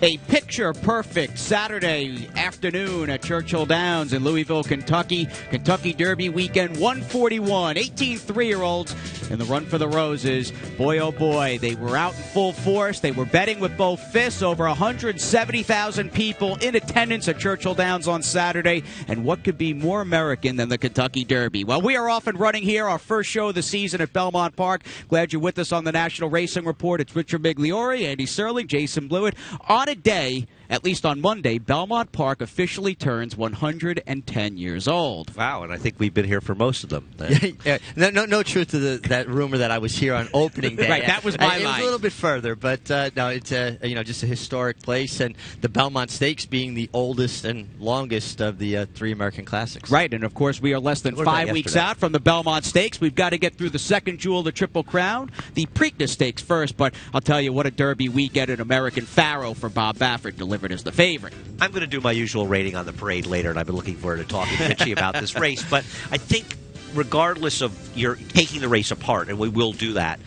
A picture-perfect Saturday afternoon at Churchill Downs in Louisville, Kentucky. Kentucky Derby weekend 141. 18 3-year-olds in the run for the roses. Boy, oh boy, they were out in full force. They were betting with both fists. Over 170,000 people in attendance at Churchill Downs on Saturday. And what could be more American than the Kentucky Derby? Well, we are off and running here. Our first show of the season at Belmont Park. Glad you're with us on the National Racing Report. It's Richard Migliore, Andy Serling, Jason Blewitt. On a day, at least on Monday, Belmont Park officially turns 110 years old. Wow, and I think we've been here for most of them. Yeah. No truth to that rumor that I was here on opening day. Right, that was my line. It was a little bit further, but no, it's just a historic place, and the Belmont Stakes being the oldest and longest of the three American Classics. Right, and of course we are less than 5 weeks out from the Belmont Stakes. We've got to get through the second jewel, the Triple Crown, the Preakness Stakes first, but I'll tell you what a Derby weekend, an American Pharaoh for Bob Baffert delivered as the favorite. I'm going to do my usual rating on the parade later, and I've been looking forward to talking to Richie about this race. But I think regardless of your taking the race apart, and we will do that,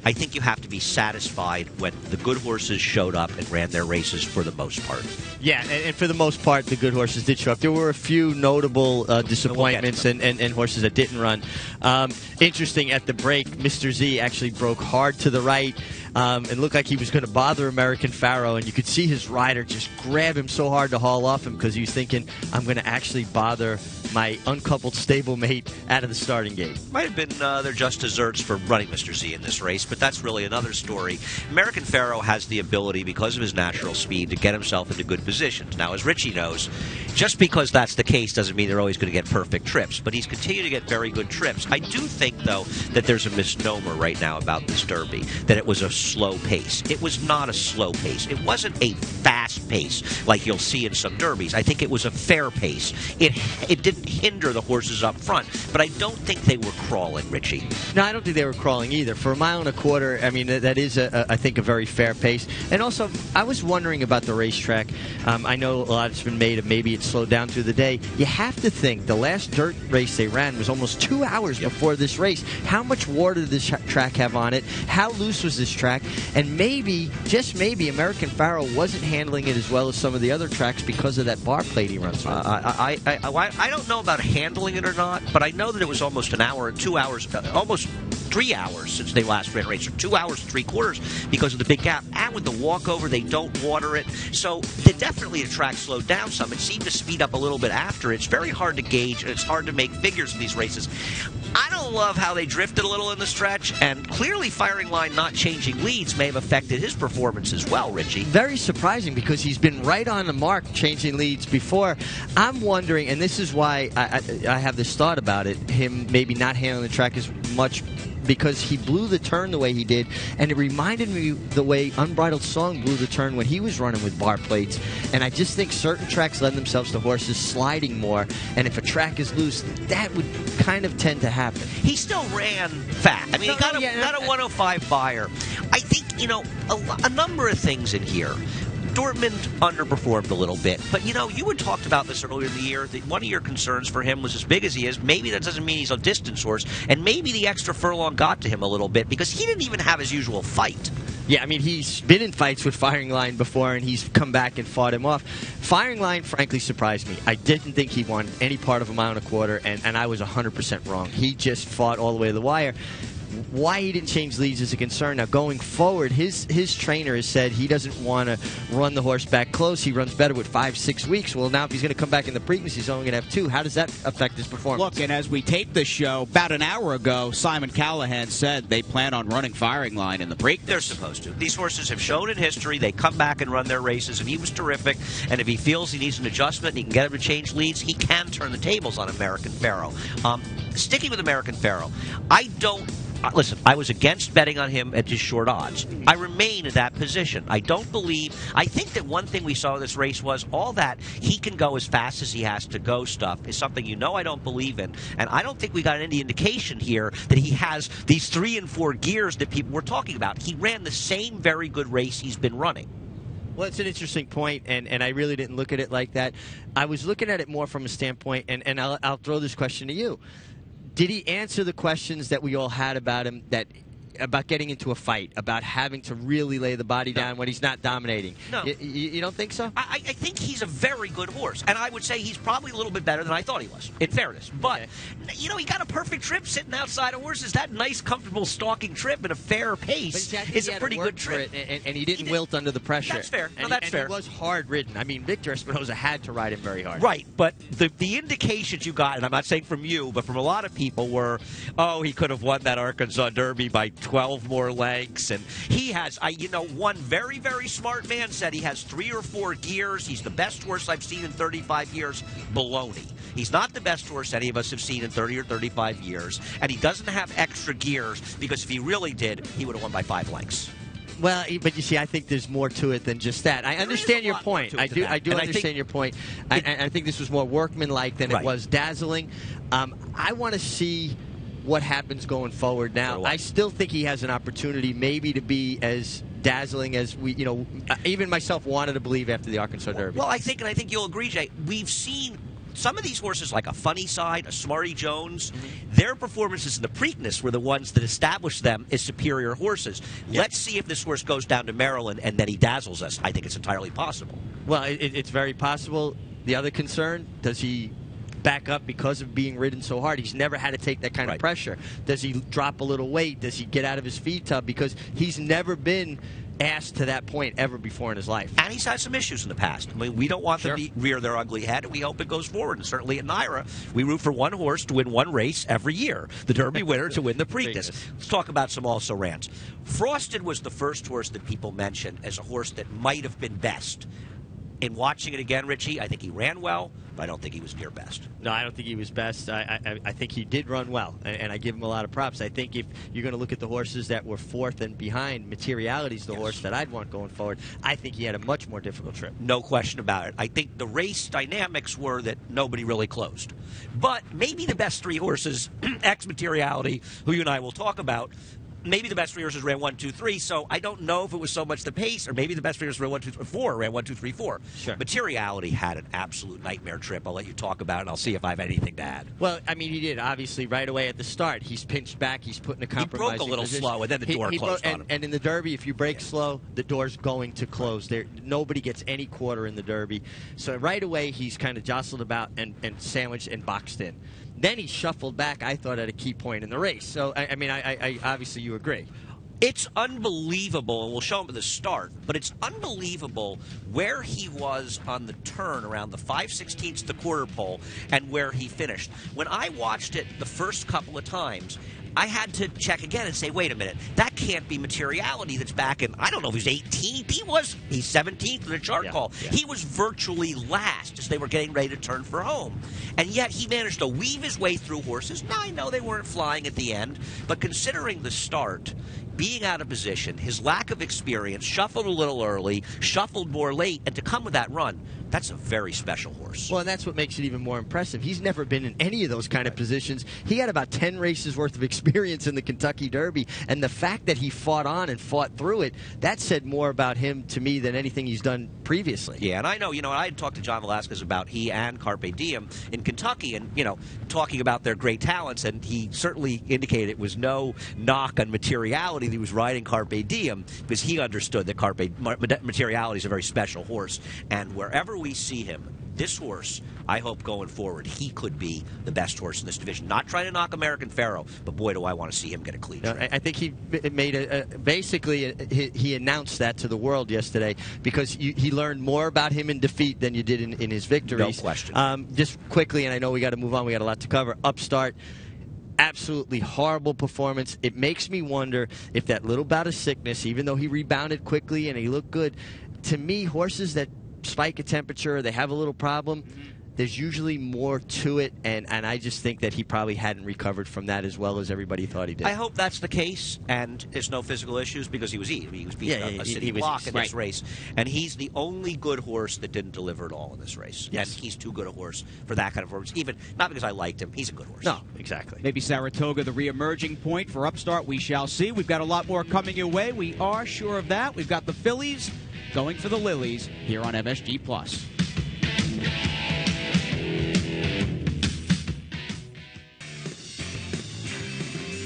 I think you have to be satisfied when the good horses showed up and ran their races for the most part. Yeah, and for the most part, the good horses did show up. There were a few notable disappointments and horses that didn't run. Interesting, at the break, Mr. Z actually broke hard to the right and looked like he was going to bother American Pharaoh, and you could see his rider just grab him so hard to haul off him because he was thinking, I'm going to actually bother my uncoupled stablemate out of the starting gate. Might have been their just desserts for running Mr. Z in this race, but that's really another story. American Pharaoh has the ability, because of his natural speed, to get himself into good positions. Now, as Richie knows, just because that's the case doesn't mean they're always going to get perfect trips, but he's continued to get very good trips. I do think, though, that there's a misnomer right now about this Derby, that it was a slow pace. It was not a slow pace. It wasn't a fast pace like you'll see in some Derbies. I think it was a fair pace. It didn't hinder the horses up front, but I don't think they were crawling, Richie. No, I don't think they were crawling either. For a mile and a quarter, I mean, that is, I think, a very fair pace. And also, I was wondering about the racetrack. I know a lot has been made of maybe it slowed down through the day. You have to think the last dirt race they ran was almost 2 hours before this race. How much water did this track have on it? How loose was this track? And maybe, just maybe, American Pharaoh wasn't handling it as well as some of the other tracks because of that bar plate he runs through. I don't know about handling it or not, but I know that it was almost an hour, 2 hours, almost 3 hours since they last ran a race, or 2 hours and 3/4 because of the big gap. And with the walkover, they don't water it. So definitely the track slowed down some. It seemed to speed up a little bit after. It's very hard to gauge, and it's hard to make figures in these races. I don't love how they drifted a little in the stretch, and clearly Firing Line not changing leads may have affected his performance as well, Richie. Very surprising, because he's been right on the mark changing leads before. I'm wondering, and this is why I have this thought about it, him maybe not handling the track as much, because he blew the turn the way he did, and it reminded me the way Unbridled Song blew the turn when he was running with bar plates. And I just think certain tracks lend themselves to horses sliding more, and if a track is loose, that would kind of tend to happen. He still ran fast. I mean, he got a 105 buyer. I think, a number of things in here. Dortmund underperformed a little bit, but you had talked about this earlier in the year, that one of your concerns for him was, as big as he is, maybe that doesn't mean he's a distance horse, and maybe the extra furlong got to him a little bit because he didn't even have his usual fight. Yeah, I mean, he's been in fights with Firing Line before, and he's come back and fought him off. Firing Line, frankly, surprised me. I didn't think he won any part of a mile and a quarter, and I was 100% wrong. He just fought all the way to the wire. Why he didn't change leads is a concern. Now, going forward, his trainer has said he doesn't want to run the horse back close. He runs better with 5-6 weeks. Well, now if he's going to come back in the Preakness, he's only going to have 2. How does that affect his performance? Look, and as we tape this show, about an hour ago, Simon Callahan said they plan on running Firing Line in the Preakness. They're supposed to. These horses have shown in history they come back and run their races, and he was terrific. And if he feels he needs an adjustment and he can get him to change leads, he can turn the tables on American Pharaoh. Sticking with American Pharaoh, listen, I was against betting on him at just short odds. I remain in that position. I think that one thing we saw in this race was all that he can go as fast as he has to go stuff is something I don't believe in. And I don't think we got any indication here that he has these 3 and 4 gears that people were talking about. He ran the same very good race he's been running. Well, it's an interesting point, and I really didn't look at it like that. I was looking at it more from a standpoint, and I'll throw this question to you. Did he answer the questions that we all had about him, that about getting into a fight, about having to really lay the body down when he's not dominating. No. You don't think so? I think he's a very good horse, and I would say he's probably a little bit better than I thought he was, in fairness. But, you know, he got a perfect trip sitting outside of horses. That nice, comfortable stalking trip at a fair pace is a pretty good trip. And he didn't wilt under the pressure. That's fair. And that's fair. He was hard-ridden. I mean, Victor Espinoza had to ride him very hard. Right, but the indications you got, and I'm not saying from you, but from a lot of people were, oh, he could have won that Arkansas Derby by 12 more lengths. And he has, one very, very smart man said he has 3 or 4 gears. He's the best horse I've seen in 35 years. Baloney. He's not the best horse any of us have seen in 30 or 35 years. And he doesn't have extra gears because if he really did, he would have won by 5 lengths. Well, but you see, I think there's more to it than just that. I understand your point. I do understand your point. I think this was more workmanlike than it was dazzling. I want to see what happens going forward now. I still think he has an opportunity maybe to be as dazzling as we, even myself wanted to believe after the Arkansas Derby. Well, I think you'll agree, Jay. We've seen some of these horses, like a Funny Side, a Smarty Jones, their performances in the Preakness were the ones that established them as superior horses. Let's see if this horse goes down to Maryland and then he dazzles us. I think it's entirely possible. Well, it's very possible. The other concern, does he back up because of being ridden so hard? He's never had to take that kind of pressure. Does he drop a little weight? Does he get out of his feed tub? Because he's never been asked to that point ever before in his life. And he's had some issues in the past. I mean, we don't want them to rear their ugly head, and we hope it goes forward. And certainly at Naira, we root for one horse to win one race every year, the Derby winner to win the Preakness. Let's talk about some also-rans. Frosted was the first horse that people mentioned as a horse that might have been best. In watching it again, Richie, I think he ran well, but I don't think he was near best. No, I don't think he was best. I think he did run well, and I give him a lot of props. I think if you're going to look at the horses that were fourth and behind, Materiality's the horse that I'd want going forward. I think he had a much more difficult trip. No question about it. I think the race dynamics were that nobody really closed. But maybe the best 3 horses, ex-Materiality, who you and I will talk about, maybe the best 3 horses ran 1, 2, 3, so I don't know if it was so much the pace, or maybe the best 3 horses ran 1, 2, 3, 4, ran 1, 2, 3, 4. Sure. Materiality had an absolute nightmare trip. I'll let you talk about it, and I'll see if I have anything to add. Well, I mean, he did, obviously, right away at the start. He's pinched back. He's put in a compromising He broke a little position. slow, and then the door closed on him. And in the Derby, if you break slow, the door's going to close. Nobody gets any quarter in the Derby. So right away, he's kind of jostled about and sandwiched and boxed in. Then he shuffled back, I thought, at a key point in the race. So, I mean, I obviously you agree. It's unbelievable, and we'll show him at the start, but it's unbelievable where he was on the turn around the 5/16 the quarter pole and where he finished. When I watched it the first couple of times, I had to check again and say, wait a minute, that can't be Materiality that's back in, I don't know if he's 18th. He's 17th in the chart call. Yeah. He was virtually last as they were getting ready to turn for home. And yet he managed to weave his way through horses. Now, I know they weren't flying at the end, but considering the start, being out of position, his lack of experience, shuffled a little early, shuffled more late, and to come with that run, that's a very special horse. Well, and that's what makes it even more impressive. He's never been in any of those kind of positions. He had about 10 races worth of experience in the Kentucky Derby, and the fact that he fought on and fought through it, that said more about him to me than anything he's done previously. Yeah, and I know, I had talked to John Velasquez about he and Carpe Diem in Kentucky, and, talking about their great talents, and he certainly indicated it was no knock on Materiality that he was riding Carpe Diem, because he understood that Materiality is a very special horse, and wherever we see him, this horse, I hope going forward, he could be the best horse in this division. Not trying to knock American Pharoah, but boy, do I want to see him get a clean trip. I think he made he announced that to the world yesterday, because he learned more about him in defeat than you did in his victories. No question. Just quickly, and I know we got to move on. We got a lot to cover. Upstart. Absolutely horrible performance. It makes me wonder if that little bout of sickness, even though he rebounded quickly and he looked good, to me, horses that spike a temperature, they have a little problem, there's usually more to it, and I just think that he probably hadn't recovered from that as well as everybody thought he did. I hope that's the case, and there's no physical issues, because he was beating a city block in this race, and he's the only good horse that didn't deliver at all in this race. Yes. And he's too good a horse for that kind of horse, even not because I liked him. He's a good horse. No, exactly. Maybe Saratoga, the re-emerging point for Upstart. We shall see. We've got a lot more coming your way. We are sure of that. We've got the fillies going for the lilies here on MSG+.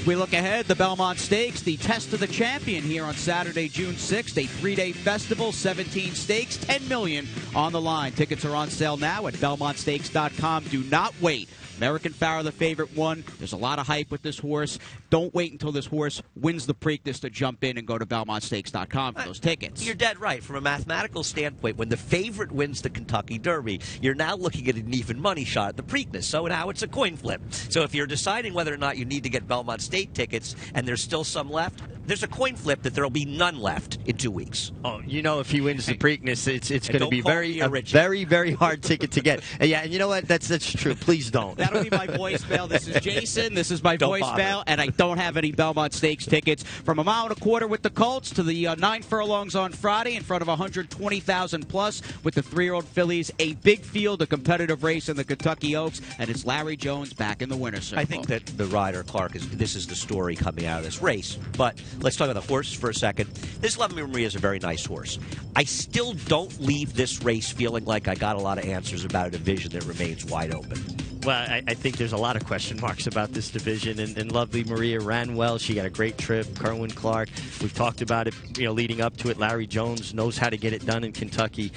We look ahead, the Belmont Stakes, the Test of the Champion here on Saturday, June 6th, a 3-day festival, 17 stakes, $10 million on the line. Tickets are on sale now at BelmontStakes.com. Do not wait. American Pharoah, the favorite one. There's a lot of hype with this horse. Don't wait until this horse wins the Preakness to jump in and go to BelmontStakes.com for those tickets. You're dead right. From a mathematical standpoint, when the favorite wins the Kentucky Derby, you're now looking at an even money shot at the Preakness. So now it's a coin flip. So if you're deciding whether or not you need to get Belmont State tickets and there's still some left, there's a coin flip that there will be none left in 2 weeks. Oh, you know, if he wins the Preakness, it's going to be very very hard ticket to get. Yeah, and you know what? That's true. Please don't. That'll be my voicemail. This is Jason. This is my voicemail, and I don't have any Belmont Stakes tickets. From 1.25 miles with the Colts to the 9 furlongs on Friday in front of 120,000 plus with the 3-year-old fillies. A big field, a competitive race in the Kentucky Oaks, and it's Larry Jones back in the winner's circle. I think that the rider, Clark, this is the story coming out of this race. But let's talk about the horses for a second. This Lovely Maria is a very nice horse. I still don't leave this race feeling like I got a lot of answers about a division that remains wide open. Well, I think there's a lot of question marks about this division, and Lovely Maria ran well. She got a great trip. Kerwin Clark, we've talked about it, leading up to it. Larry Jones knows how to get it done in Kentucky.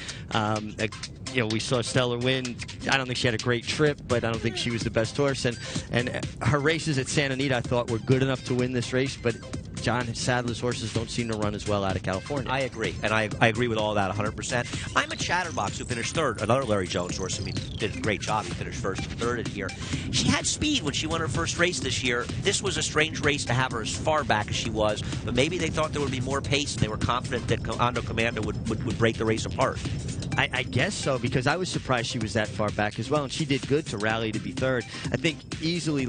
We saw Stellar win. I don't think she had a great trip, but I don't think she was the best horse. And her races at Santa Anita, I thought, were good enough to win this race, but John Sadler's horses don't seem to run as well out of California. I agree, and I agree with all that 100%. I'm a Chatterbox who finished third. Another Larry Jones horse. I mean, did a great job. He finished first and third here. She had speed when she won her first race this year. This was a strange race to have her as far back as she was, but maybe they thought there would be more pace, and they were confident that Ando Commando would break the race apart. I guess so, because I was surprised she was that far back as well, and she did good to rally to be third. I think easily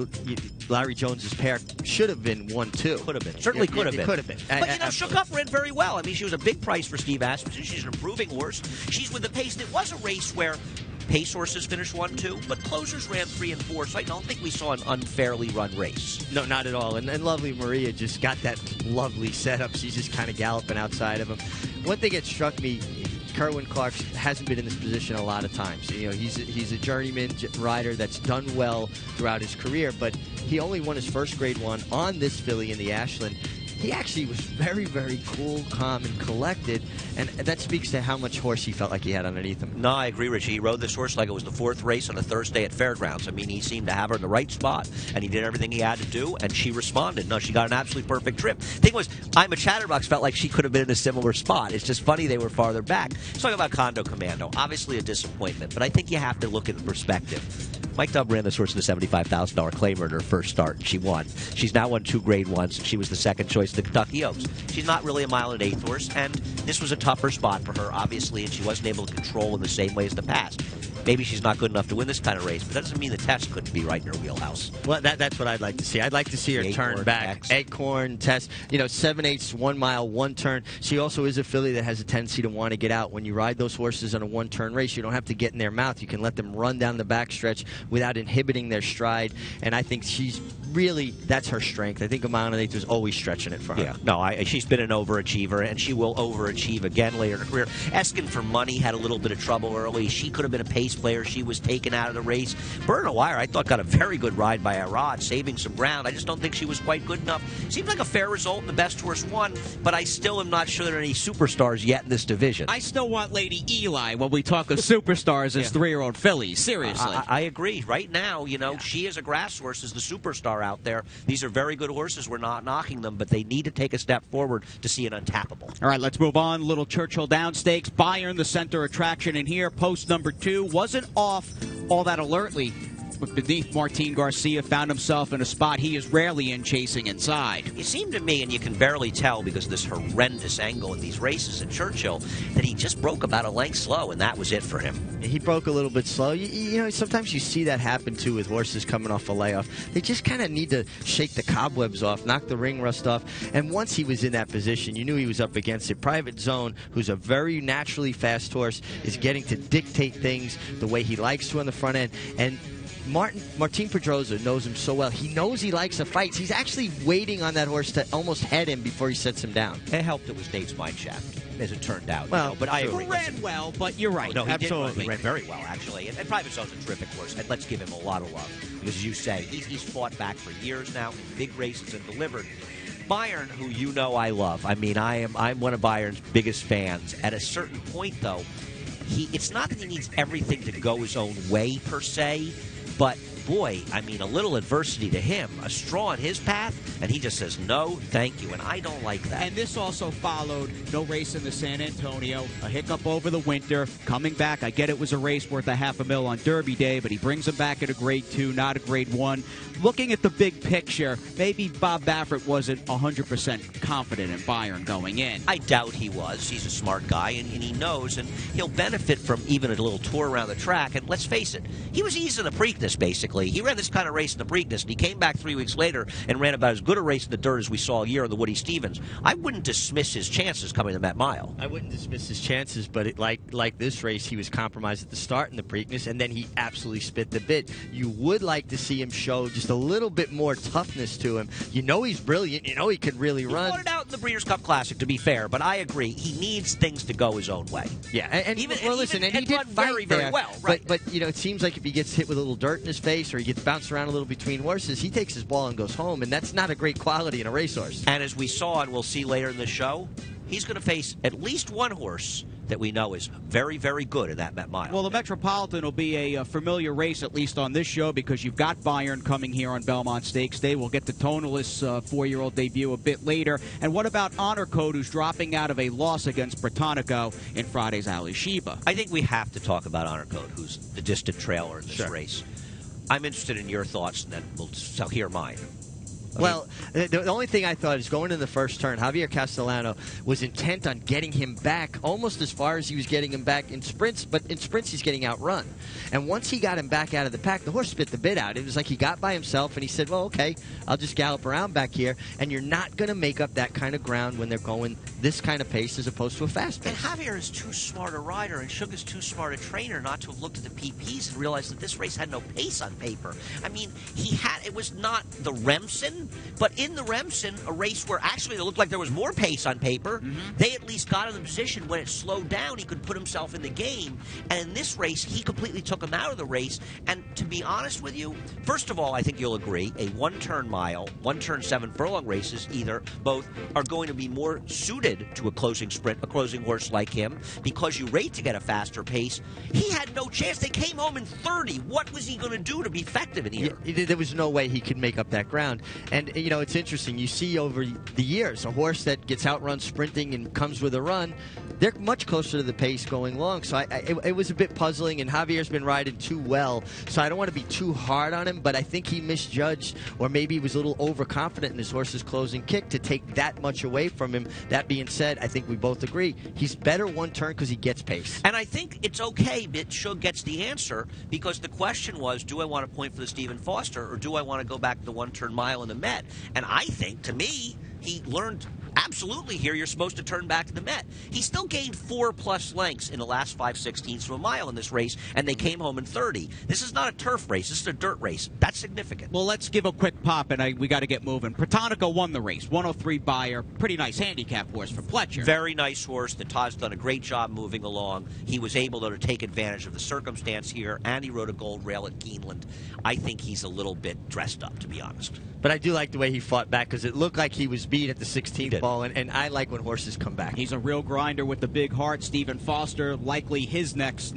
Larry Jones's pair should have been 1-2. Could have been. Certainly could have been. Could have been. But, Shook Up ran very well. I mean, she was a big price for Steve Asmussen. She's an improving horse. She's with the pace. It was a race where pace horses finished 1-2, but closers ran 3 and 4, so I don't think we saw an unfairly run race. No, not at all. And Lovely Maria just got that lovely setup. She's just kind of galloping outside of him. One thing that struck me, Kerwin Clark hasn't been in this position a lot of times. He's a journeyman rider that's done well throughout his career, but he only won his first Grade 1 on this filly in the Ashland. He actually was very, very cool, calm, and collected, and that speaks to how much horse he felt like he had underneath him. No, I agree, Richie. He rode this horse like it was the 4th race on a Thursday at Fairgrounds. I mean, he seemed to have her in the right spot, and he did everything he had to do, and she responded. No, she got an absolutely perfect trip. Thing was, I'm a Chatterbox felt like she could have been in a similar spot. It's just funny they were farther back. Let's talk about Condo Commando. Obviously a disappointment, but I think you have to look at the perspective. Mike Dubb ran this horse in the $75,000 claimer in her first start. She won. She's now won 2 Grade 1s. She was the second choice of the Kentucky Oaks. She's not really a 1 1/8 horse, and this was a tougher spot for her, obviously, and she wasn't able to control in the same way as the past. Maybe she's not good enough to win this kind of race, but that doesn't mean the test couldn't be right in her wheelhouse. Well, that's what I'd like to see. I'd like to see her turn back. Acorn, Test, 7/8, 1 mile, 1 turn. She also is a filly that has a tendency to want to get out. When you ride those horses on a 1-turn race, you don't have to get in their mouth. You can let them run down the backstretch without inhibiting their stride, and I think she's really, that's her strength. I think 1 1/8 was always stretching it for her. Yeah, no, she's been an overachiever, and she will overachieve again later in her career. Eskin for Money had a little bit of trouble early. She could have been a pace player. She was taken out of the race. Burn Wire, I thought, got a very good ride by Arad, saving some ground. I just don't think she was quite good enough. Seems like a fair result, and the best horse won, but I still am not sure there are any superstars yet in this division. I still want Lady Eli when we talk of superstars as 3-year-old fillies. Seriously. I agree. Right now, she is a grass horse, is the superstar out there. These are very good horses. We're not knocking them, but they need to take a step forward to see an untappable. All right, let's move on. Little Churchill Downs Stakes. Bayern, the center attraction in here. Post number 2 wasn't off all that alertly. But beneath Martin Garcia, found himself in a spot he is rarely in, chasing inside. It seemed to me, and you can barely tell because of this horrendous angle in these races at Churchill, that he just broke about a length slow, and that was it for him. He broke a little bit slow. Sometimes you see that happen, too, with horses coming off a layoff. They just kind of need to shake the cobwebs off, knock the ring rust off. And once he was in that position, you knew he was up against it. Private Zone, who's a very naturally fast horse, is getting to dictate things the way he likes to on the front end. And Martin Pedrosa knows him so well. He knows he likes the fights. He's actually waiting on that horse to almost head him before he sets him down. It helped it was Dave's mine shaft, as it turned out. Well, but I agree. He ran well, but you're right. No, he absolutely. He ran very well, actually. And Private Zone's a terrific horse, and let's give him a lot of love. Because, as you say, he's fought back for years now in big races and delivered. Bayern, who you know I love. I mean, I'm one of Bayern's biggest fans. At a certain point, though, it's not that he needs everything to go his own way, per se, but boy, I mean, a little adversity to him, a straw in his path, and he just says, no, thank you, and I don't like that. And this also followed no race in the San Antonio, a hiccup over the winter, coming back. I get it was a race worth $500,000 on Derby Day, but he brings him back at a grade 2, not a grade 1. Looking at the big picture, maybe Bob Baffert wasn't 100% confident in Bayern going in. I doubt he was. He's a smart guy, and he knows, and he'll benefit from even a little tour around the track. And let's face it, he was easy in the Preakness, basically. He ran this kind of race in the Preakness, and he came back 3 weeks later and ran about as good a race in the dirt as we saw a year on the Woody Stevens. I wouldn't dismiss his chances coming to that mile. I wouldn't dismiss his chances, but like this race, he was compromised at the start in the Preakness, and then he absolutely spit the bit. You would like to see him show just a little bit more toughness to him. You know he's brilliant. You know he could really run. He won it out in the Breeders' Cup Classic, to be fair, but I agree. He needs things to go his own way. Yeah, and he did run fight very well. Right. But you know, it seems like if he gets hit with a little dirt in his face or he gets bounced around a little between horses, he takes his ball and goes home, and that's not a great quality in a racehorse. And as we saw, and we'll see later in the show, he's going to face at least one horse that we know is very, very good in that mile. Well, the Metropolitan will be a familiar race, at least on this show, because you've got Bayern coming here on Belmont Stakes Day. We'll get the Tonalist's 4-year-old debut a bit later. And what about Honor Code, who's dropping out of a loss against Britannico in Friday's Ali Sheba? I think we have to talk about Honor Code, who's the distant trailer in this race. I'm interested in your thoughts, and then we'll hear mine. Well, the only thing I thought is going in the first turn, Javier Castellano was intent on getting him back almost as far as he was getting him back in sprints, but in sprints he's getting outrun. And once he got him back out of the pack, the horse spit the bit out. It was like he got by himself and he said, well, okay, I'll just gallop around back here. And you're not going to make up that kind of ground when they're going this kind of pace as opposed to a fast pace. And Javier is too smart a rider, and Sugar's too smart a trainer not to have looked at the PPs and realized that this race had no pace on paper. I mean, it was not the Remsen, but in the Remsen, a race where actually it looked like there was more pace on paper, they at least got in the position when it slowed down, he could put himself in the game. And in this race, he completely took him out of the race. And to be honest with you, first of all, I think you'll agree, a one-turn mile, one-turn 7-furlong races, both are going to be more suited to a closing sprint, a closing horse like him, because you rate to get a faster pace. He had no chance. They came home in 30. What was he going to do to be effective in here? Yeah, there was no way he could make up that ground. And, you know, it's interesting. You see over the years, a horse that gets outrun sprinting and comes with a run, they're much closer to the pace going long. So it was a bit puzzling, and Javier's been riding too well. So I don't want to be too hard on him, but I think he misjudged, or maybe he was a little overconfident in his horse's closing kick to take that much away from him. That being said, I think we both agree he's better one turn because he gets pace. And I think it's okay that Shug gets the answer, because the question was, do I want to point for the Stephen Foster, or do I want to go back to the one-turn mile in the Met? And I think, to me, he learned absolutely here you're supposed to turn back to the Met. He still gained 4+ lengths in the last 5/16ths of a mile in this race, and they came home in 30. This is not a turf race. This is a dirt race. That's significant. Well, let's give a quick pop, and we got to get moving. Britannico won the race. 103 Bayer. Pretty nice handicap horse for Pletcher. Very nice horse. The Todd's done a great job moving along. He was able to take advantage of the circumstance here, and he rode a gold rail at Keeneland. I think he's a little bit dressed up, to be honest. But I do like the way he fought back, because it looked like he was beat at the 16th ball, and I like when horses come back. He's a real grinder with the big heart. Stephen Foster, likely his next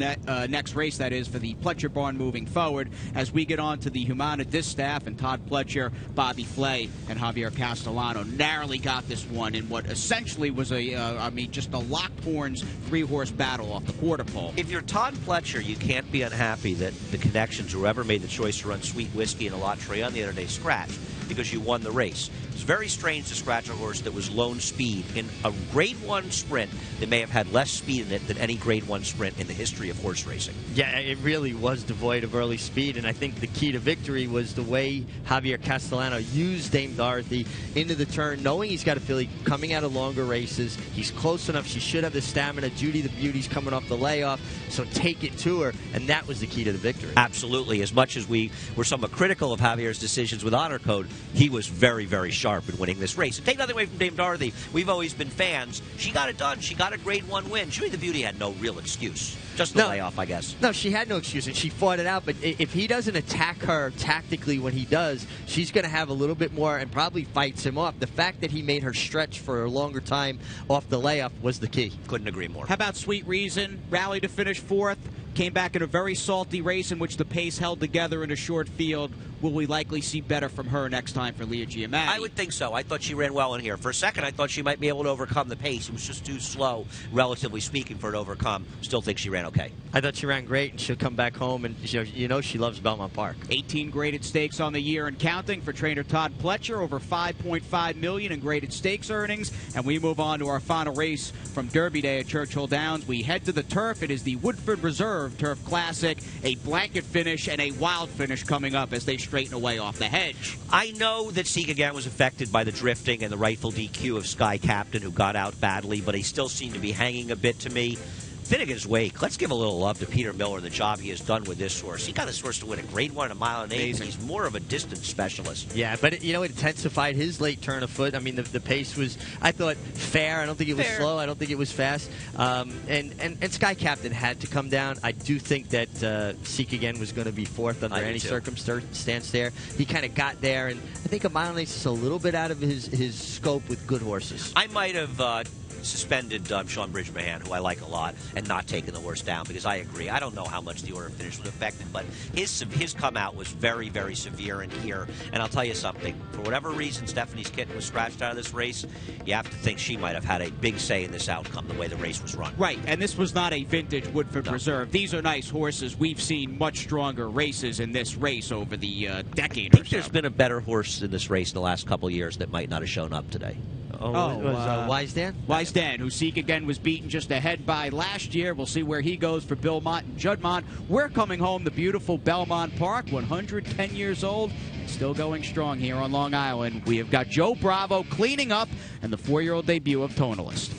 race, that is, for the Pletcher barn moving forward. As we get on to the Humana Distaff, and Todd Pletcher, Bobby Flay, and Javier Castellano narrowly got this one in what essentially was just a locked horns 3-horse battle off the quarter pole. If you're Todd Pletcher, you can't be unhappy that the Connections, whoever made the choice to run Sweet Whiskey and a Lot Trey on the other day, scratched. because you won the race. It's very strange to scratch a horse that was lone speed in a Grade 1 sprint that may have had less speed in it than any Grade 1 sprint in the history of horse racing. Yeah, it really was devoid of early speed, and I think the key to victory was the way Javier Castellano used Dame Dorothy into the turn, knowing he's got a filly coming out of longer races. He's close enough. She should have the stamina. Judy the Beauty's coming off the layoff, so take it to her, and that was the key to the victory. Absolutely. As much as we were somewhat critical of Javier's decisions with Honor Code, he was very, very sharp in winning this race. And take nothing away from Dame Dorothy. We've always been fans. She got it done. She got a Grade 1 win. Judy the Beauty had no real excuse. Just the layoff, I guess. No, she had no excuse, and she fought it out. But if he doesn't attack her tactically when he does, she's going to have a little bit more and probably fights him off. The fact that he made her stretch for a longer time off the layoff was the key. Couldn't agree more. How about Sweet Reason? Rallied to finish 4th. Came back in a very salty race in which the pace held together in a short field. Will we likely see better from her next time for Leah Giamatti? I would think so. I thought she ran well in here. For a second, I thought she might be able to overcome the pace. It was just too slow, relatively speaking, for her to overcome. Still think she ran okay. I thought she ran great, and she'll come back home, and you know she loves Belmont Park. 18 graded stakes on the year and counting for trainer Todd Pletcher, over $5.5 million in graded stakes earnings. And we move on to our final race from Derby Day at Churchill Downs. We head to the turf. It is the Woodford Reserve Turf Classic, a blanket finish and a wild finish coming up as they straighten away off the hedge. I know that Seek Again was affected by the drifting and the rightful DQ of Sky Captain, who got out badly, but he still seemed to be hanging a bit to me. Finnegan's Wake, let's give a little love to Peter Miller and the job he has done with this horse. He got this horse to win a Grade 1 at 1.8 miles. He's more of a distance specialist. Yeah, but it intensified his late turn of foot. I mean, the pace was, I thought, fair. I don't think it was slow. I don't think it was fast. And Sky Captain had to come down. I do think that Seek Again was going to be 4th under any circumstance there. He kind of got there, and I think 1.8 miles is a little bit out of his scope with good horses. I might have suspended Sean Bridgman, who I like a lot, and not taken the horse down, because I agree. I don't know how much the order of finish was affected, but his come out was very, very severe in here. And I'll tell you something. For whatever reason Stephanie's kitten was scratched out of this race, you have to think she might have had a big say in this outcome, the way the race was run. Right, and this was not a vintage Woodford Reserve. These are nice horses. We've seen much stronger races in this race over the decade I or think so. there's been a better horse in this race in the last couple of years that might not have shown up today. Wise Dan? Wise Dan, who Seek Again was beaten just ahead by last year. We'll see where he goes for Belmont and Juddmonte. We're coming home to beautiful Belmont Park, 110 years old, still going strong here on Long Island. We have got Joe Bravo cleaning up and the 4-year-old debut of Tonalist.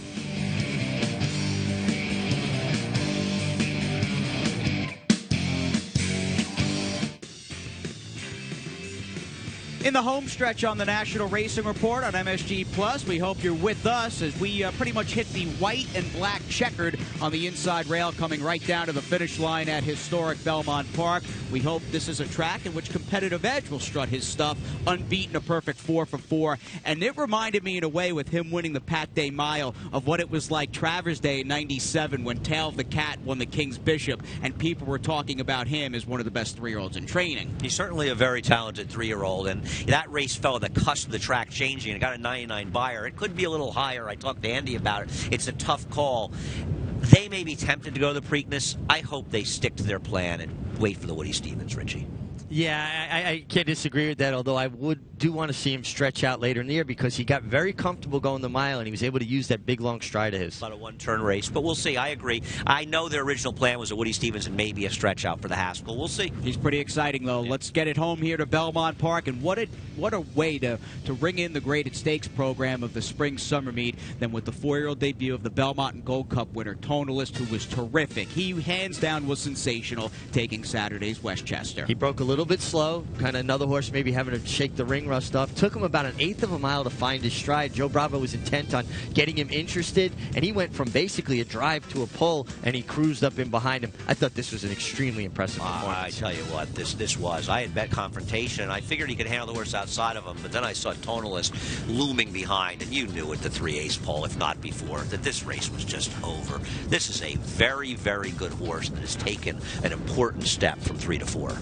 In the home stretch on the National Racing Report on MSG Plus, we hope you're with us as we pretty much hit the white and black checkered on the inside rail, coming right down to the finish line at historic Belmont Park. We hope this is a track in which Competitive Edge will strut his stuff, unbeaten, a perfect 4 for 4. And it reminded me in a way, with him winning the Pat Day Mile, of what it was like Travers Day in '97 when Tail of the Cat won the King's Bishop, and people were talking about him as one of the best 3-year-olds in training. He's certainly a very talented 3-year-old, and that race fell at the cusp of the track changing, and it got a 99 buyer. It could be a little higher. I talked to Andy about it. It's a tough call. They may be tempted to go to the Preakness. I hope they stick to their plan and wait for the Woody Stevens, Richie. Yeah, I can't disagree with that, although I do want to see him stretch out later in the year, because he got very comfortable going the mile, and he was able to use that big, long stride of his. About a one-turn race, but we'll see. I agree. I know their original plan was a Woody Stevens and maybe a stretch out for the Haskell. We'll see. He's pretty exciting, though. Yeah. Let's get it home here to Belmont Park, and what a way to ring in the graded stakes program of the spring-summer meet than with the 4-year-old debut of the Belmont and Gold Cup winner, Tonalist, who was terrific. He, hands down, was sensational, taking Saturday's Westchester. He broke a little bit slow, kind of another horse maybe having to shake the ring rust off. Took him about 1/8 of a mile to find his stride. Joe Bravo was intent on getting him interested, and he went from basically a drive to a pull, and he cruised up in behind him. I thought this was an extremely impressive performance. I tell you what, this was. I had bet confrontation, and I figured he could handle the horse outside of him, but then I saw Tonalist looming behind, and you knew at the 3-ace pole, if not before, that this race was just over. This is a very, very good horse that has taken an important step from 3 to 4.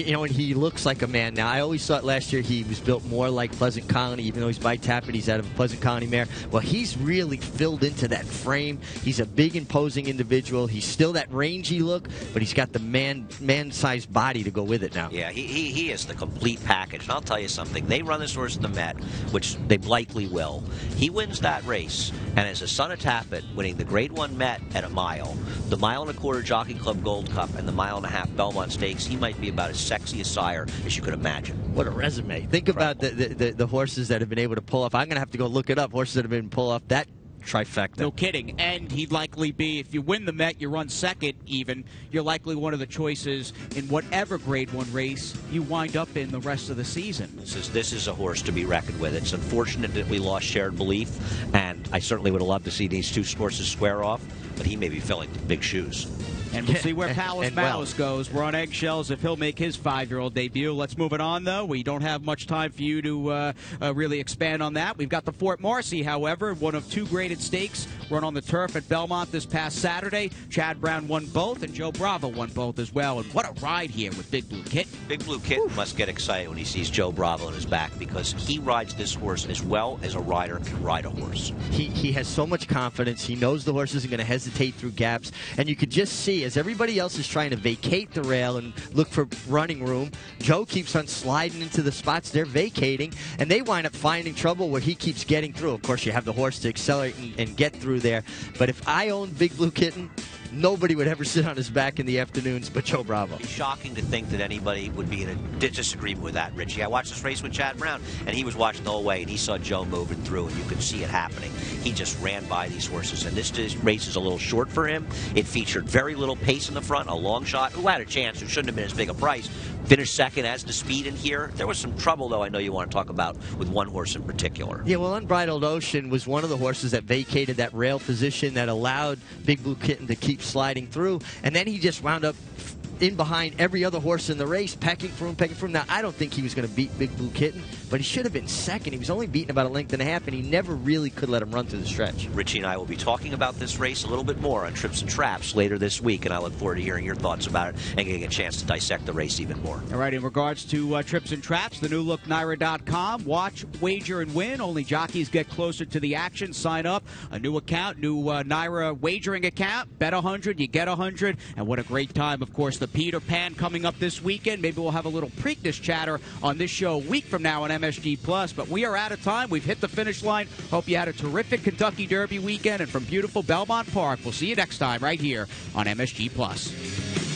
and he looks like a man now. I always thought last year he was built more like Pleasant Colony, even though he's by Tappet. He's out of a Pleasant Colony mare. Well, he's really filled into that frame. He's a big, imposing individual. He's still that rangy look, but he's got the man-sized body to go with it now. Yeah, he is the complete package. And I'll tell you something. They run this horse in the Met, which they likely will. He wins that race, and as a son of Tappet, winning the Grade 1 Met at a mile, the 1 1/4 Jockey Club Gold Cup, and the 1.5 mile Belmont Stakes, he might be about as sexy a sire as you could imagine. What a resume. Think about the horses that have been able to pull off. I'm going to have to go look it up. Horses that have been pull off that trifecta. No kidding. And he'd likely be, if you win the Met, you run second even, you're likely one of the choices in whatever Grade 1 race you wind up in the rest of the season. This is a horse to be reckoned with. It's unfortunate that we lost Shared Belief, and I certainly would have loved to see these two horses square off, but he may be filling big shoes. And we'll see where Palace Malice goes. We're on eggshells if he'll make his 5-year-old debut. Let's move it on, though. We don't have much time for you to really expand on that. We've got the Fort Marcy, however, one of 2 graded stakes run on the turf at Belmont this past Saturday. Chad Brown won both, and Joe Bravo won both as well. And what a ride here with Big Blue Kitten. Big Blue Kitten must get excited when he sees Joe Bravo on his back, because he rides this horse as well as a rider can ride a horse. He has so much confidence. He knows the horse isn't going to hesitate through gaps. And you could just see, as everybody else is trying to vacate the rail and look for running room, Joe keeps on sliding into the spots they're vacating, and they wind up finding trouble where he keeps getting through. Of course, you have the horse to accelerate and get through there. But if I owned Big Blue Kitten, nobody would ever sit on his back in the afternoons but Joe Bravo. It's shocking to think that anybody would be in a disagreement with that, Richie. I watched this race with Chad Brown, and he was watching the whole way, and he saw Joe moving through, and you could see it happening. He just ran by these horses, and this race is a little short for him. It featured very little pace in the front, a long shot, who had a chance, who shouldn't have been as big a price. Finished second as the speed in here. There was some trouble, though, I know you want to talk about with one horse in particular. Yeah, well, Unbridled Ocean was one of the horses that vacated that rail position that allowed Big Blue Kitten to keep sliding through, and then he just wound up in behind every other horse in the race, pecking for him. Now, I don't think he was going to beat Big Blue Kitten, but he should have been second. He was only beaten about a length and a half, and he never really could let him run through the stretch. Richie and I will be talking about this race a little bit more on Trips and Traps later this week, and I look forward to hearing your thoughts about it and getting a chance to dissect the race even more. All right, in regards to Trips and Traps, the new look NYRA.com. Watch, wager, and win. Only jockeys get closer to the action. Sign up. A new account, new NYRA wagering account. Bet 100, you get 100. And what a great time, of course, the Peter Pan coming up this weekend. Maybe we'll have a little Preakness chatter on this show a week from now on MSG Plus. But we are out of time. We've hit the finish line. Hope you had a terrific Kentucky Derby weekend. And from beautiful Belmont Park, we'll see you next time right here on MSG Plus.